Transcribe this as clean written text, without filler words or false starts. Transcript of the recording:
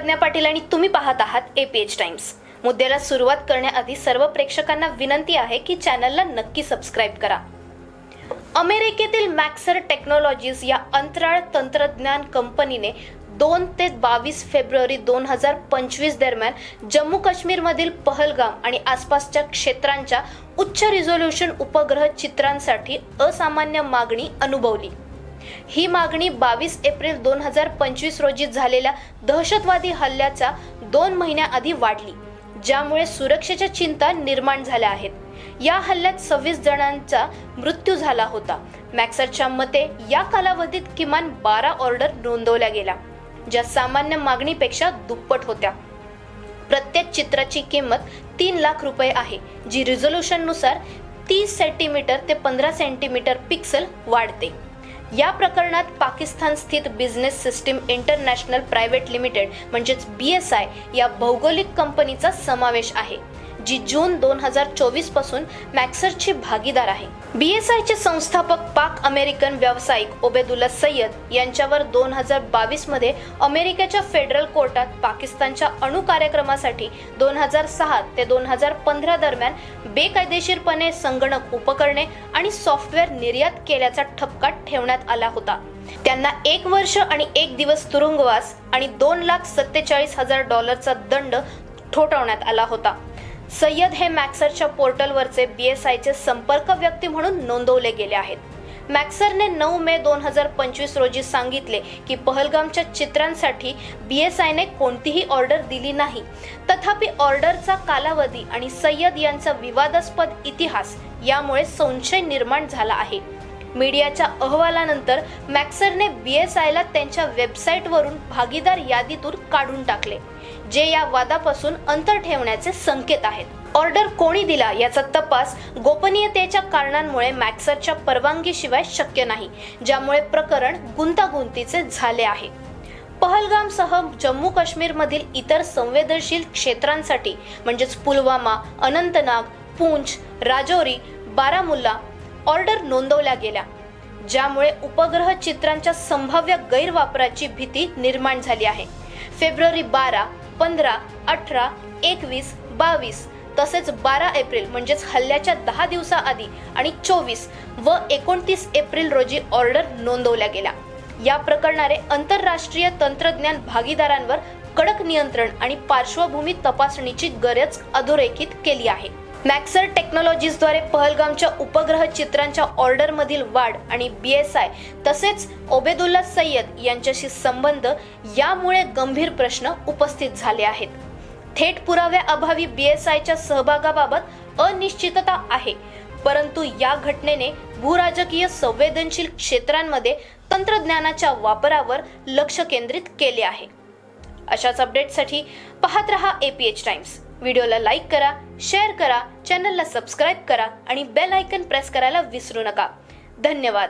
प्रज्ञा पाटील आणि तुम्ही पाहत आहात एपीएच टाइम्स। मुद्द्याला सुरुवात करण्याआधी सर्व प्रेक्षकांना विनंती आहे की चॅनलला नक्की सबस्क्राइब करा। अमेरिकेतील मॅक्सर टेक्नॉलॉजीज या अंतराळ तंत्रज्ञान कंपनीने 2 ते 22 फेब्रुवारी 2025 दरम्यान जम्मू काश्मीर मधील पहलगाम आणि आसपासच्या क्षेत्रांच्या उच्च रिझोल्यूशन उपग्रह चित्रांसाठी असामान्य मागणी अनुभवली। ही मागणी 22 एप्रिल 2025 रोजी झालेल्या दहशतवादी हल्ल्याच्या 2 महिन्याआधी वाढली, ज्यामुळे सुरक्षेच्या चिंता निर्माण झाल्या आहेत। या हल्ल्यात 26 जणांचा मृत्यू झाला होता। मॅक्सरच्या मते या कालावधीत किमान 12 ऑर्डर नोंदवल्या गेल्या, ज्या सामान्य मागणीपेक्षा दुप्पट होत्या। प्रत्येक चित्राची किंमत 3 लाख रुपये आहे, जी रिझोल्यूशन नुसार 30 सेंटीमीटर ते 15 सेंटीमीटर पिक्सल वाढते। या प्रकरणात पाकिस्तान स्थित business system international private limited म्हणजेच BSI या भौगोलिक कंपनीचा समावेश आहे, जी जून 2024 पासून मॅक्सरची भागीदार आहे। BSI चे संस्थापक पाक अमेरिकन व्यावसायिक ओबेदुल्ला सय्यद यांच्यावर 2022 मध्ये अमेरिकेच्या फेडरल कोर्टात पाकिस्तानच्या अणु कार्यक्रमासाठी 2006 ते 2015 दरम्यान बेकायदेशीरपणे संगणक उपकरणे आणि सॉफ्टवेअर निर्यात केल्याचा ठपका ठेवण्यात आला होता। त्यांना 1 वर्ष आणि 1 दिवस तुरुंगवास आणि $2,47,000 दंड ठोठावण्यात आला होता। सय्यद हे मॅक्सरच्या पोर्टलवरचे BSI चे संपर्क व्यक्ती म्हणून नोंदवले गेले आहेत। मॅक्सरने 9 मे 2025 रोजी सांगितले की पहलगामच्या चित्रांसाठी BSI ने कोणतीही ऑर्डर दिली नाही। तथापि ऑर्डरचा कालावधी आणि सय्यद यांचा विवादास्पद इतिहास यामुळे संशय निर्माण झाला आहे। मीडियाच्या अहवालानंतर मॅक्सरने BSI ला त्यांच्या वेबसाईटवरून भागीदार यादीतून काढून टाकले, जे या वादापासून अंतर ठेवण्याचे संकेत आहेत। ऑर्डर कोणी दिला याचा तपास गोपनीयतेच्या कारणांमुळे मॅक्सरच्या परवानगीशिवाय शक्य नाही, ज्यामुळे प्रकरण गुंतागुंतीचे झाले आहे। पहलगामसह जम्मू काश्मीर मधील इतर संवेदनशील क्षेत्रांसाठी म्हणजेच पुलवामा, अनंतनाग, पूंछ, राजौरी, बारामुल्ला ऑर्डर नोंदवल्या गेल्या, ज्यामुळे उपग्रह चित्रांच्या संभाव्य गैरवापराची भीती निर्माण झाली आहे। फेब्रुवारी 12, 15, 18, 21, 22 तसेच 12 एप्रिल म्हणजेच हल्ल्याच्या 10 दिवसाआधी आणि 24 व 29 एप्रिल रोजी ऑर्डर नोंदवल्या गेल्या। या प्रकरणाने आंतरराष्ट्रीय तंत्रज्ञान भागीदारांवर कडक नियंत्रण आणि पार्श्वभूमी तपासणीची गरज अधोरेखित केली आहे। मॅक्सर टेक्नॉलॉजीजद्वारे पहलगामच्या उपग्रह चित्रांच्या ऑर्डरमधील वाढ आणि BSI तसेच ओबेदुल्ला सय्यद यांच्याशी संबंध यामुळे गंभीर प्रश्न उपस्थित झाले आहेत। थेट पुराव्याअभावी BSIच्या सहभागाबाबत अनिश्चितता आहे, परंतु या घटनेने भूराजकीय संवेदनशील क्षेत्रांमध्ये तंत्रज्ञानाच्या वापरावर लक्ष केंद्रित केले आहे। अशाच अपडेट्ससाठी पाहत रहा एपीएच टाइम्स। व्हिडिओला लाईक करा, शेअर करा, चॅनलला सबस्क्राइब करा आणि बेल आयकॉन प्रेस करायला विसरू नका। धन्यवाद।